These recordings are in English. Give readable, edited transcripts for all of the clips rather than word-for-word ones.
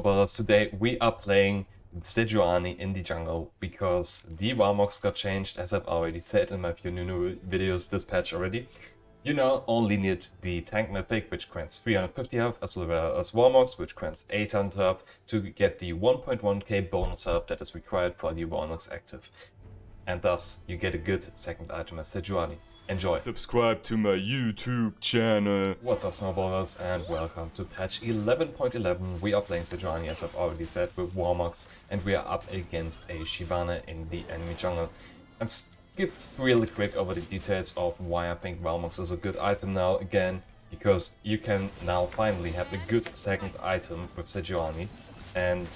But today we are playing Sejuani in the jungle because the Warmogs got changed, as I've already said in my few Nunu videos this patch already. You now only need the tank mythic, which grants 350 health, as well as Warmogs, which grants 800 health, to get the 1.1k bonus health that is required for the Warmogs active. And thus, you get a good second item as Sejuani. Enjoy! Subscribe to my YouTube channel. What's up, snowballers, and welcome to patch 11.11. We are playing Sejuani, as I've already said, with Warmogs, and we are up against a Shyvana in the enemy jungle. I've skipped really quick over the details of why I think Warmogs is a good item now, again, because you can now finally have a good second item with Sejuani. And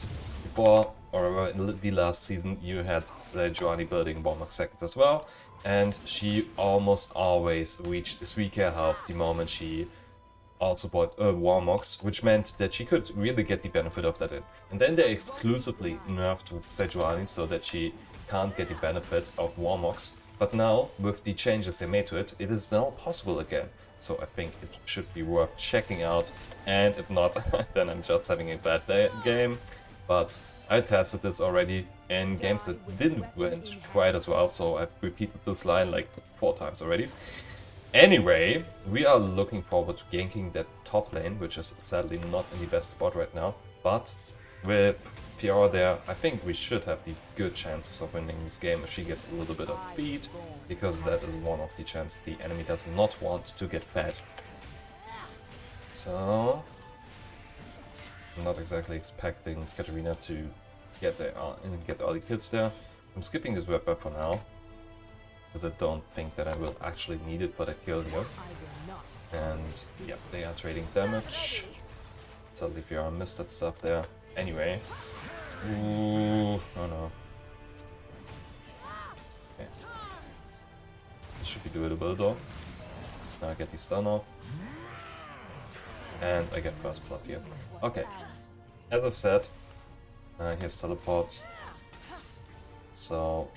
before, or in the last season, you had Sejuani building Warmog second as well. And she almost always reached 3k health the moment she also bought Warmogs, which meant that she could really get the benefit of that in. And then they exclusively nerfed Sejuani so that she can't get the benefit of Warmogs. But now, with the changes they made to it, it is now possible again. So I think it should be worth checking out, and if not, then I'm just having a bad game. But I tested this already in games that didn't went quite as well, so I've repeated this line like 4 times already. Anyway, we are looking forward to ganking that top lane, which is sadly not in the best spot right now, but with Fiora there, I think we should have the good chances of winning this game if she gets a little bit of feed, because that is one of the chances the enemy does not want to get fed. So, I'm not exactly expecting Katarina to get all the kills there. I'm skipping this red buff for now, because I don't think that I will actually need it for the kill here. And yeah, they are trading damage. Sadly, Fiora missed that stuff there. Anyway. Ooh, oh no. Okay. This should be doable though. Now I get the stun off. And I get first blood here. Okay. As I've said, here's teleport. So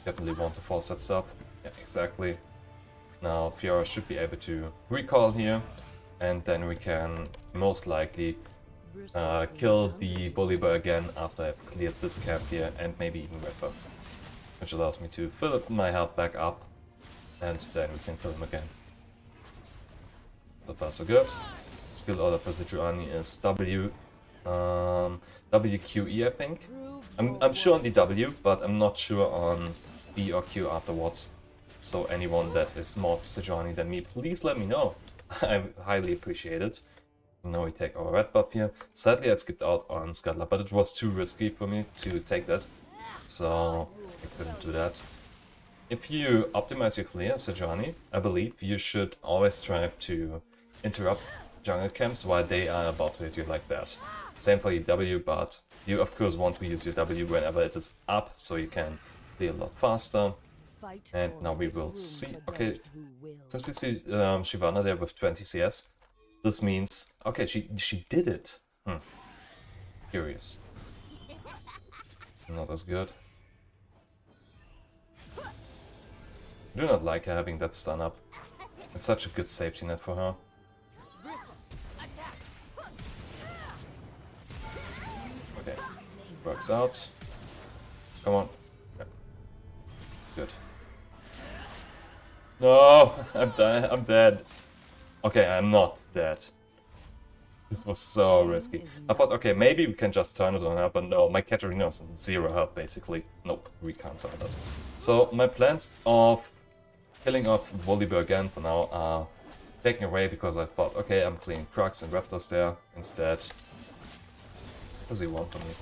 definitely want to force that stuff. Yeah, exactly. Now Fiora should be able to recall here, and then we can most likely kill the Bolivar again after I've cleared this camp here, and maybe even red buff, which allows me to fill up my health back up, and then we can kill him again. So far so good. Skill order for Sejuani is WQE, I think. I'm sure on the W, but I'm not sure on B or Q afterwards. So anyone that is more Sejuani than me, please let me know. I highly appreciate it. Now we take our red buff here. Sadly, I skipped out on Scuttler, but it was too risky for me to take that, so I couldn't do that. If you optimize your clear, Sejuani, I believe you should always try to interrupt jungle camps while they are about to hit you like that. Same for your W, but you of course want to use your W whenever it is up, so you can clear a lot faster. And now we will see. Okay, since we see Shyvana there with 20 CS, this means, okay, she did it. Curious. Not as good. I do not like having that stun up. It's such a good safety net for her. Okay, works out. Come on. Yeah. Good. No, I'm dead. Okay, I'm not dead. This was so risky. I thought, okay, maybe we can just turn it on her, but no, my Katarina is 0 health basically. Nope, we can't turn that. So my plans of killing off Volibear again for now are taken away, because I thought, okay, I'm cleaning Krugs and Raptors there. Instead, what does he want from me?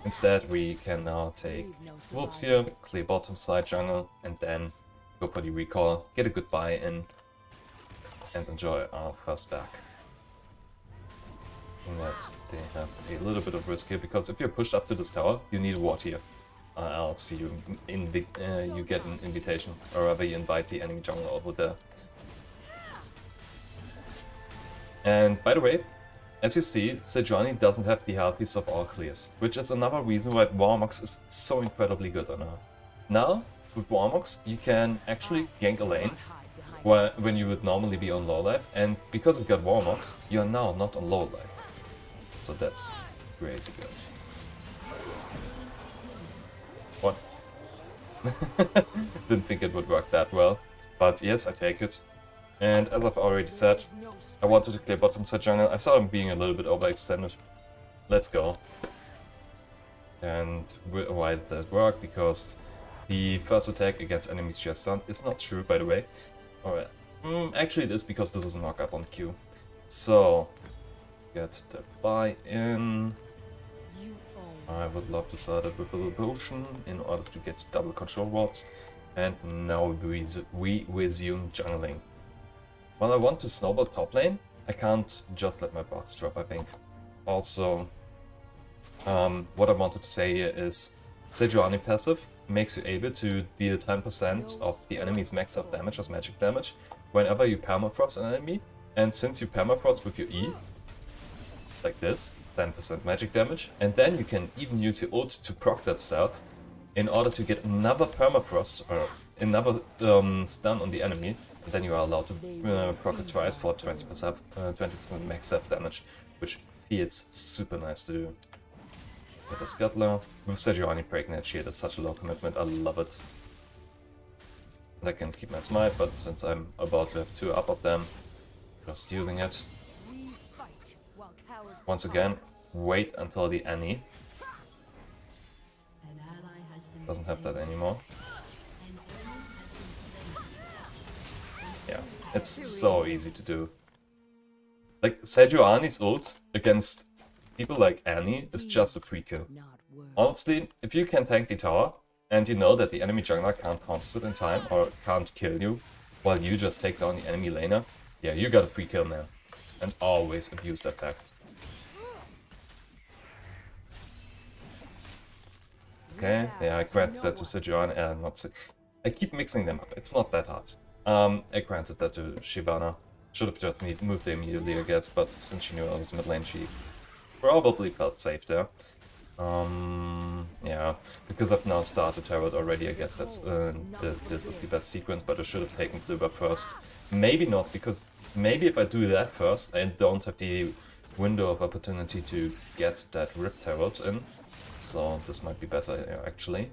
Instead, we can now take Wolves here, clear bottom side jungle, and then go for the recall, get a good buy in, and enjoy our first back. Next, they have a little bit of risk here, because if you're pushed up to this tower, you need a ward here. Else you get an invitation, or rather you invite the enemy jungle over there. And by the way, as you see, Sejuani doesn't have the healthiest of all clears, which is another reason why Warmogs is so incredibly good on her. Now, with Warmogs, you can actually gank a lane when you would normally be on low life, and because we got Warmogs, you are now not on low life. So that's crazy good. What? Didn't think it would work that well. But yes, I take it. And as I've already said, I wanted to clear bottom side jungle. I saw him being a little bit overextended. Let's go. And why did that work? Because the first attack against enemies just stunned is not true, by the way. Alright. Actually, it is because this is a knockup on Q. So, get the buy-in. I would love to start it with a little potion in order to get double control wards. And now we resume jungling. When I want to snowball top lane, I can't just let my bots drop, I think. Also, what I wanted to say here is Sejuani passive makes you able to deal 10% of the enemy's max health damage as magic damage whenever you permafrost an enemy. And since you permafrost with your E, like this, 10% magic damage, and then you can even use your ult to proc that stuff in order to get another permafrost or another stun on the enemy, and then you are allowed to proc it twice for 20% max health damage, which feels super nice to do. With a Scuttler, with Sejuani Pregnant Shield is such a low commitment, I love it. And I can keep my smite, but since I'm about to have 2 up of them, just using it. Once again, wait until the Annie. Doesn't have that anymore. Yeah, it's so easy to do. Like, Sejuani's ult against people like Annie is just a free kill. Honestly, if you can tank the tower, and you know that the enemy jungler can't counter it in time, or can't kill you, while you just take down the enemy laner, yeah, you got a free kill now. And always abuse that fact. Okay, yeah, I granted that to Sejuani, I keep mixing them up, it's not that hard. I granted that to Shyvana. Should have just moved her immediately, I guess, but since she knew I was mid lane, she probably felt safe there. Yeah, because I've now started Herald already, I guess that's this is the best sequence, but I should have taken Kluber first. Maybe not, because maybe if I do that first, I don't have the window of opportunity to get that Ripped Herald in. So this might be better, actually.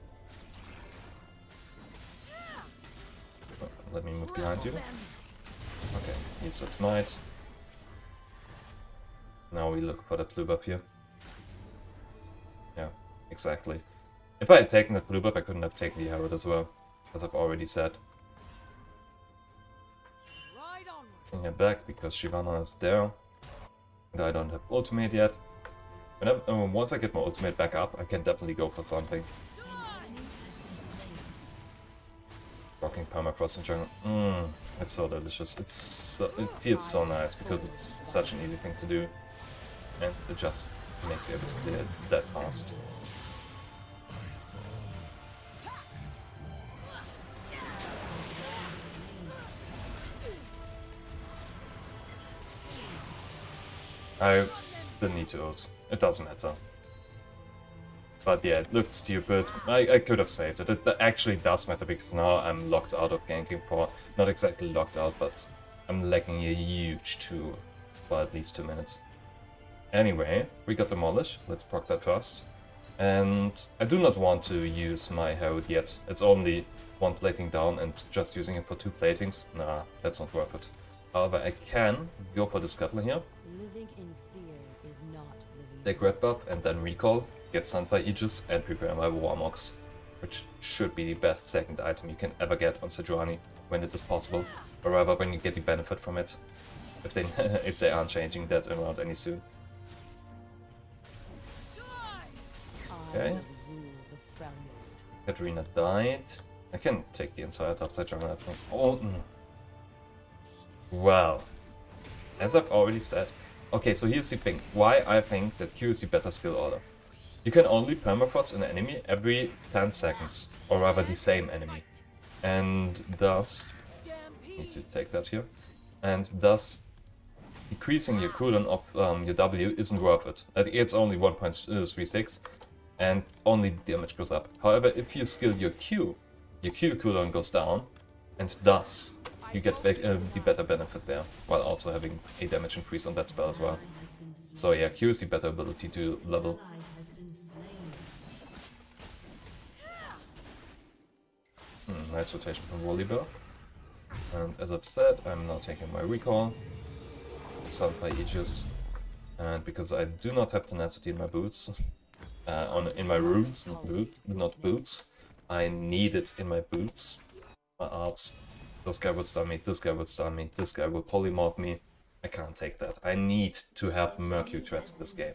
Let me move behind you. Okay, use that smite. Now we look for that blue buff here. Yeah, exactly. If I had taken that blue buff, I couldn't have taken the Herald as well, as I've already said. Bring it back because Shyvana is there. And I don't have ultimate yet. Once I get my ultimate back up, I can definitely go for something. Rocking permafrost in jungle. It's so delicious. It feels so nice because it's such an easy thing to do. And it just makes you able to clear it that fast. I didn't need to ult. It doesn't matter. But yeah, it looked stupid. I could have saved it. It actually does matter because now I'm locked out of ganking for... Not exactly locked out, but I'm lagging a huge 2 for at least 2 minutes. Anyway, we got Demolish. Let's proc that first. And I do not want to use my Herald yet. It's only 1 plating down and just using it for 2 platings. Nah, that's not worth it. However, I can go for the Scuttler here. Living in fear is not living in Take red buff and then recall, get stunned by Aegis and prepare my Warmox, which should be the best second item you can ever get on Sejuani when it is possible, or rather when you get the benefit from it, if they aren't changing that around any soon. Okay. Katarina died. I can take the entire topside jungle, I think. Oh, Well, as I've already said, okay, so here's the thing, why I think that Q is the better skill order. You can only permafrost an enemy every 10 seconds, or rather the same enemy. And thus, need to take that here, and thus decreasing your cooldown of your W isn't worth it. It's only 1.36, and only damage goes up. However, if you skill your Q cooldown goes down, and thus you get the better benefit there, while also having a damage increase on that spell as well. So yeah, Q is the better ability to level. Nice rotation from Volibear. And as I've said, I'm now taking my recall. Stunned by Aegis. And because I do not have tenacity in my boots, in my runes, not boots, I need it in my boots, my arts. This guy would stun me, this guy would stun me, this guy will polymorph me. I can't take that. I need to have Mercury threats in this game.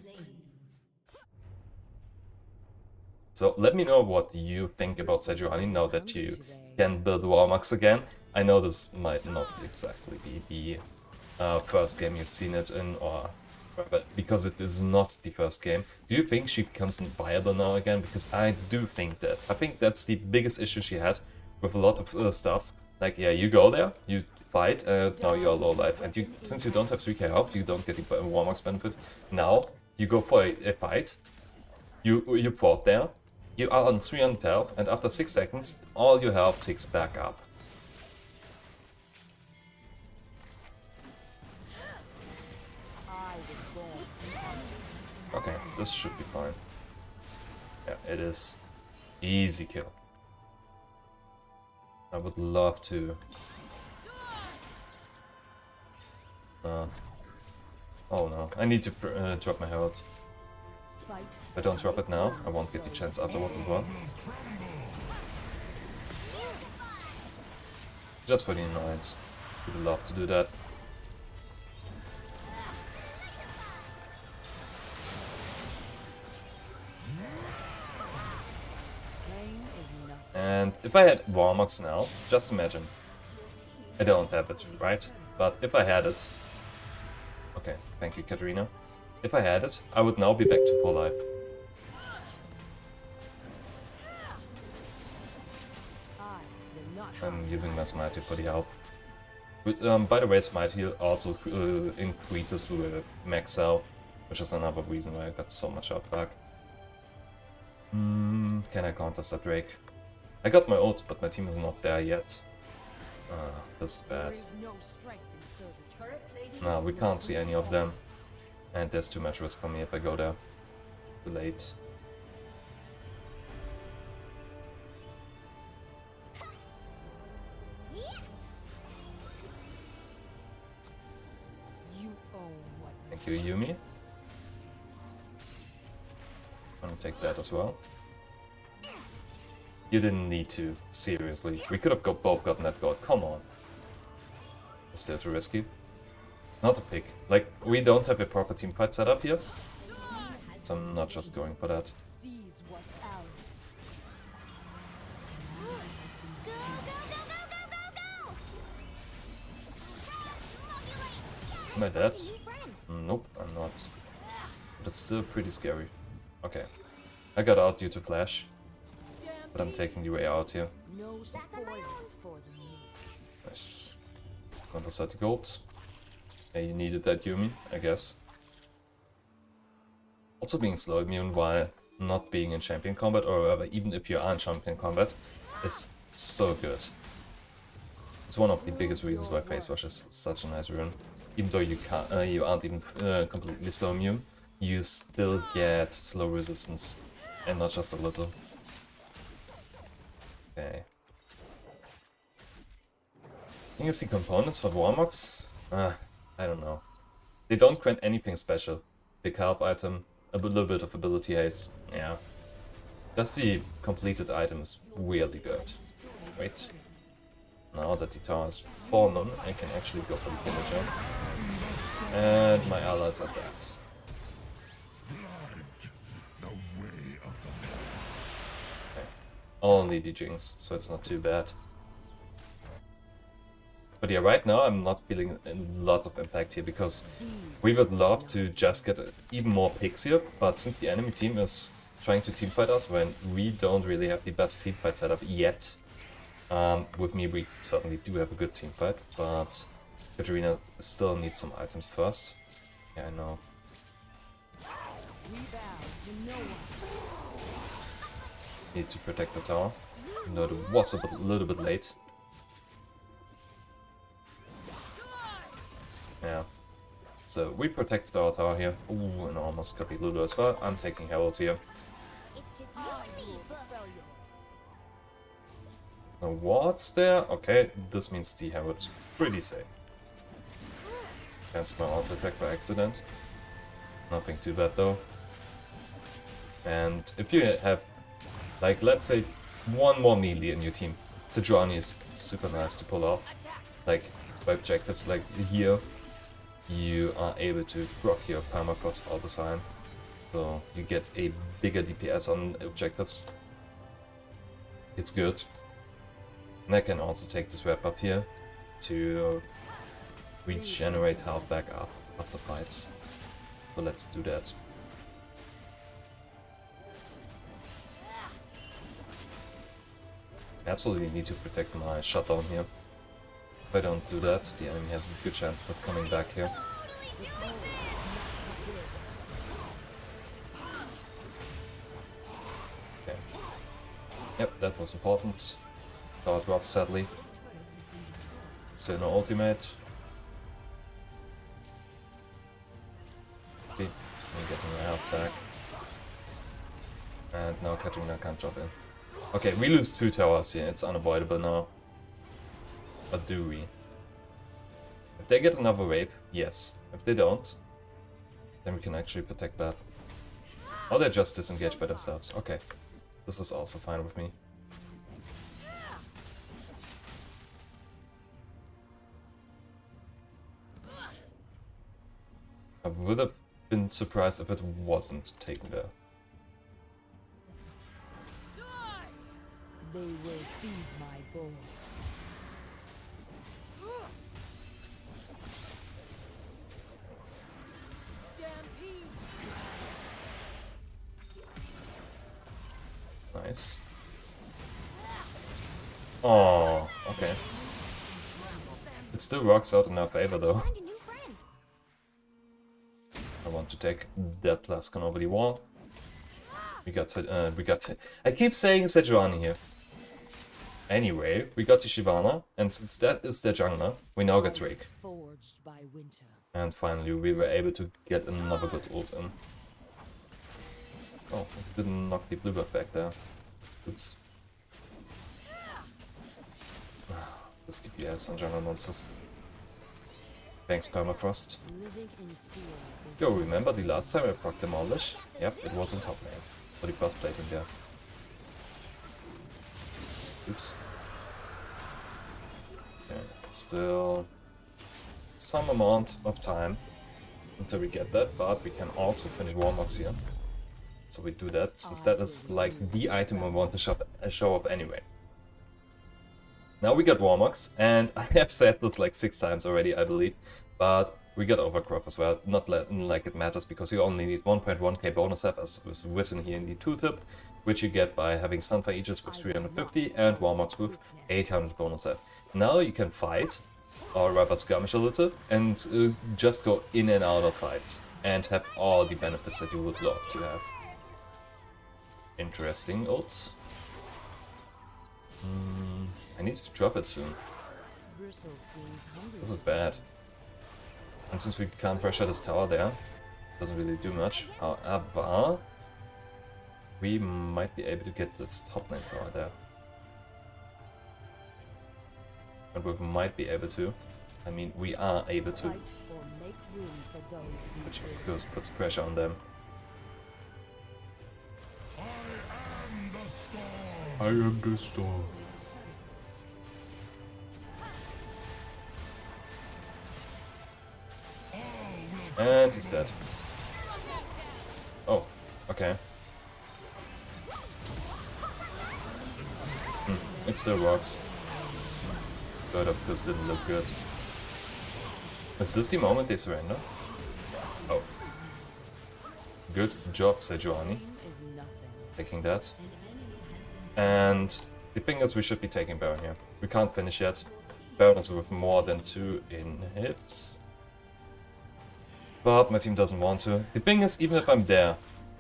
So let me know what you think about Sejuani now that you can build Warmax again. I know this might not exactly be the first game you've seen it in, or because it is not the first game. Do you think she becomes viable now again? Because I do think that. I think that's the biggest issue she had with a lot of stuff. Like, yeah, you go there, you fight, now you're low life. And since you don't have 3k health, you don't get the Warmax benefit. Now, you go for a fight, you fought there, you are on 300 health, and after 6 seconds, all your health ticks back up. Okay, this should be fine. Yeah, it is. Easy kill. I would love to... oh no, I need to drop my health. If I don't drop it now, I won't get the chance afterwards as well. Just for the annoyance. Would love to do that. And if I had Warmox now, just imagine. I don't have it, right? But if I had it... Okay, thank you, Katarina. If I had it, I would now be back to full life. I'm using my Smite Heal for the health. But, by the way, Smite Heal also increases with max health, which is another reason why I got so much health back. Can I counter that Drake? I got my ult, but my team is not there yet. This is bad. No, we can't see any of them. And there's too much risk for me if I go there. Too late. Thank you, Yumi. I'm gonna take that as well. You didn't need to, seriously. We could have both gotten that gold, come on. It's still too risky. Not a pick. Like, we don't have a proper team fight set up here. So I'm not just going for that. Am I dead? Nope, I'm not. But it's still pretty scary. Okay. I got out due to flash. But I'm taking the way out here. Nice. Gonna set the gold. Yeah, you needed that, Yumi, I guess. Also being slow immune while not being in champion combat, or even if you are in champion combat, is so good. It's one of the biggest reasons why Face Wash is such a nice rune. Even though you aren't even completely slow immune, you still get slow resistance, and not just a little. Okay. Can you see components for Warmox? I don't know. They don't grant anything special. Big help item, a little bit of ability haste. Yeah. Just the completed item is really good. Wait. Now that the tower has fallen, I can actually go for the villager. And my allies are dead. Okay. Only the Jinx, so it's not too bad. But yeah, right now I'm not feeling a lot of impact here, because we would love to just get even more picks here, but since the enemy team is trying to teamfight us when we don't really have the best teamfight setup yet, with me we certainly do have a good teamfight, but Katarina still needs some items first. Yeah, I know. Need to protect the tower, even though it was a little bit late. Yeah. So we protected our tower here. Ooh, and almost got the Lulu as well. I'm taking Herald here. No wards there. Okay, this means the Herald is pretty safe. Cancel my auto attack by accident. Nothing too bad though. And if you have, like, let's say one more melee in your team, Sejuani is super nice to pull off. Like, by objectives like here, you are able to proc your permafrost all the time. So you get a bigger DPS on objectives. It's good. And I can also take this wrap up here to regenerate health back up after fights. So let's do that. Absolutely need to protect my shutdown here. If I don't do that, the enemy has a good chance of coming back here. Okay. Yep, that was important. Tower drop, sadly. Still no ultimate. See, I'm getting my health back. And now Katarina can't jump in. Okay, we lose 2 towers here, it's unavoidable now. But do we? If they get another wave, yes. If they don't, then we can actually protect that. Or they just disengage by themselves. Okay, this is also fine with me. I would have been surprised if it wasn't taken there. They will feed my bowl. Stampede. Nice. Oh, okay. It still works out in our favor though. I want to take that Plascon over the wall. We got I keep saying Sejuani here. Anyway, we got the Shyvana, and since that is their jungler, we now get Drake. Forged by winter. And finally we were able to get another good ult in. Oh, we didn't knock the blue buff back there. Oops. This DPS on jungle monsters. Thanks, Permafrost. Living in fear is Yo, remember the last time I proc Demolish? Yep, it was in top lane. For the first plating there. Oops. Okay, still some amount of time until we get that, but we can also finish Warmox here. So we do that, since that is like the item I want to show up anyway. Now we got Warmox, and I have said this like 6 times already, I believe, but we got Overcrop as well. Not like it matters, because you only need 1.1k bonus up, as was written here in the tooltip, which you get by having Sunfire Aegis with 350 and Warmox with 800 bonus up. Now you can fight, or rather skirmish a little, and just go in and out of fights, and have all the benefits that you would love to have. Interesting ult. I need to drop it soon. Bristle seems hungry. This is bad. And since we can't pressure this tower there, doesn't really do much. However, we might be able to get this top lane tower there. And we might be able to. I mean, we are able to. Fight or make room for those we Which bring. of course puts pressure on them. I am the storm. And he's dead. Oh, okay. It still works. But of course didn't look good. Is this the moment they surrender? Oh. Good job, Sejuani, Is nothing. taking that. And the thing is, we should be taking Baron here. We can't finish yet. Baron is with more than 2 inhibs. But my team doesn't want to. The thing is, even if I'm there,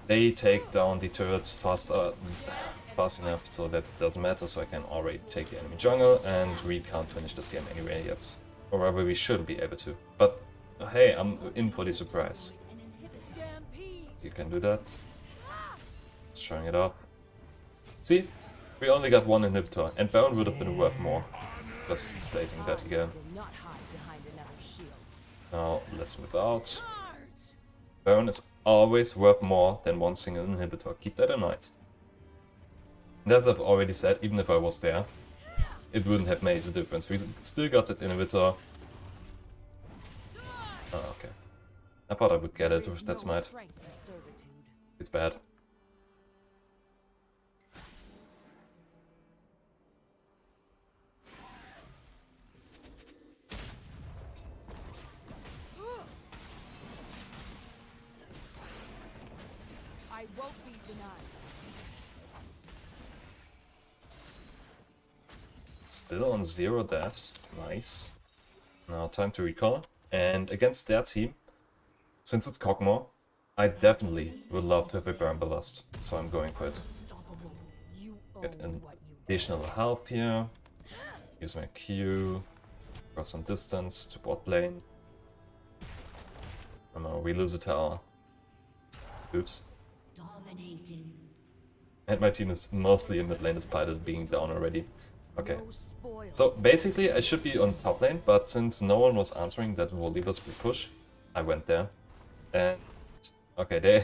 they take down the turrets fast enough so that it doesn't matter, so I can already take the enemy jungle, and we can't finish this game anyway yet. Or rather, we shouldn't be able to. But Hey, I'm in for the surprise. Stampede. You can do that. Just showing it up. See? We only got one inhibitor, and Baron would have been worth more. Just stating that again. Will not hide behind another shield. Now, let's move out. Baron is always worth more than one single inhibitor. Keep that in mind. And as I've already said, even if I was there, it wouldn't have made a difference. We still got that inhibitor. Oh, okay. I thought I would get it with that smite. It's bad. I won't be denied. Still on 0 deaths. Nice. Now time to recall. And against their team, since it's Kog'Maw, I definitely would love to have a Burn Ballast. So I'm going for it. You Get own an what you additional help here. Use my Q. Cross some distance to bot lane. Oh no, we lose a tower. Oops. Dominating. And my team is mostly in mid lane despite it being down already. Okay. no spoils. So basically I should be on top lane, but since no one was answering that Volibear's will push, I went there. And okay,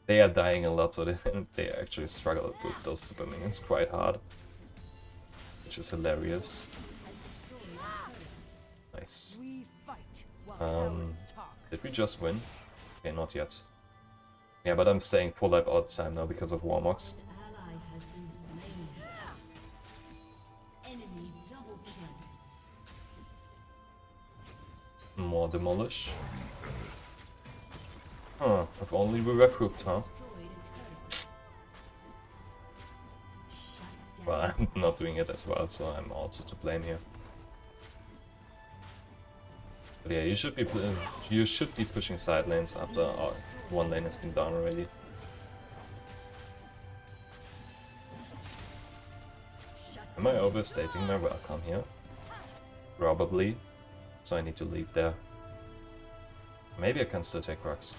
they are dying a lot, so they actually struggle with those super minions quite hard. Which is hilarious. Nice. We fight while cowards talk. Did we just win? Okay, not yet. Yeah, but I'm staying full life all the time now because of Warmox. Ally has been slain. Enemy double kill. More demolish. Huh, if only we were cooked, huh? Destroyed a turret. Shut down. Well, I'm not doing it as well, so I'm also to blame here. But yeah, you should be pushing side lanes after one lane has been down already. Am I overstating my welcome here? Probably. So I need to leave there. Maybe I can still take rocks.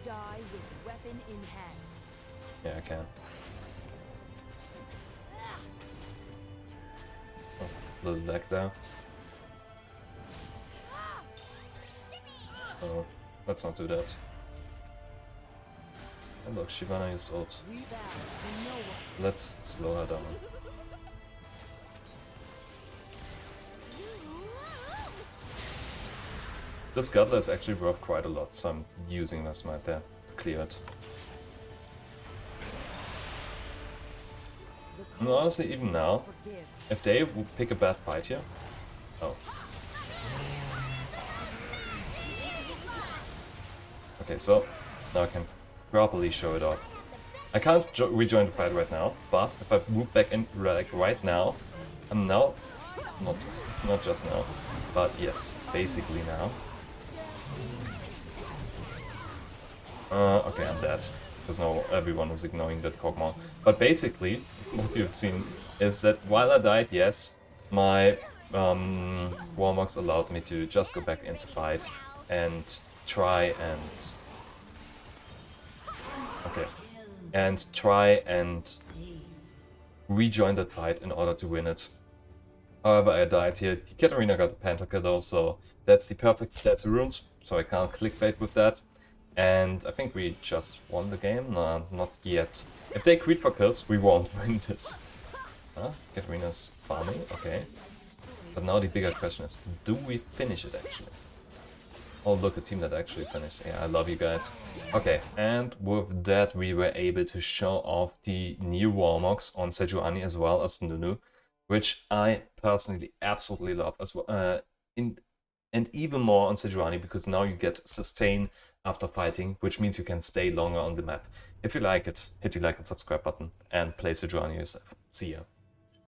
Die with weapon in hand. Yeah, I can. Oh, little lag there. Oh, let's not do that. And look, Shyvana used ult. We bow to no one. Let's slow her down. This Guttler is actually worth quite a lot, so I'm using my smite there to clear it. The And honestly, even now, forgive. if they would pick a bad fight here... Oh. Okay, so now I can properly show it off. I can't rejoin the fight right now, but if I move back in like right now, I'm now... Not just now, but yes, basically now. Okay, I'm dead. Because now everyone was ignoring that Kog'Maw. But basically, what you've seen is that while I died, yes, my Warmox allowed me to just go back into fight and try and... Okay. And try and rejoin that fight in order to win it. However, I died here. The Katarina got the pentakill though, so that's the perfect stats runes, so I can't clickbait with that. And I think we just won the game? No, not yet. If they creep for kills, we won't win this. Huh? Katarina's farming? Okay. But now the bigger question is, do we finish it actually? Oh look, a team that actually finished. Yeah, I love you guys. Okay, and with that we were able to show off the new Warmox on Sejuani as well as Nunu, which I personally absolutely love as well. And even more on Sejuani, because now you get sustain after fighting, which means you can stay longer on the map. If you like it, hit the like and subscribe button and play Sejuani yourself. See ya.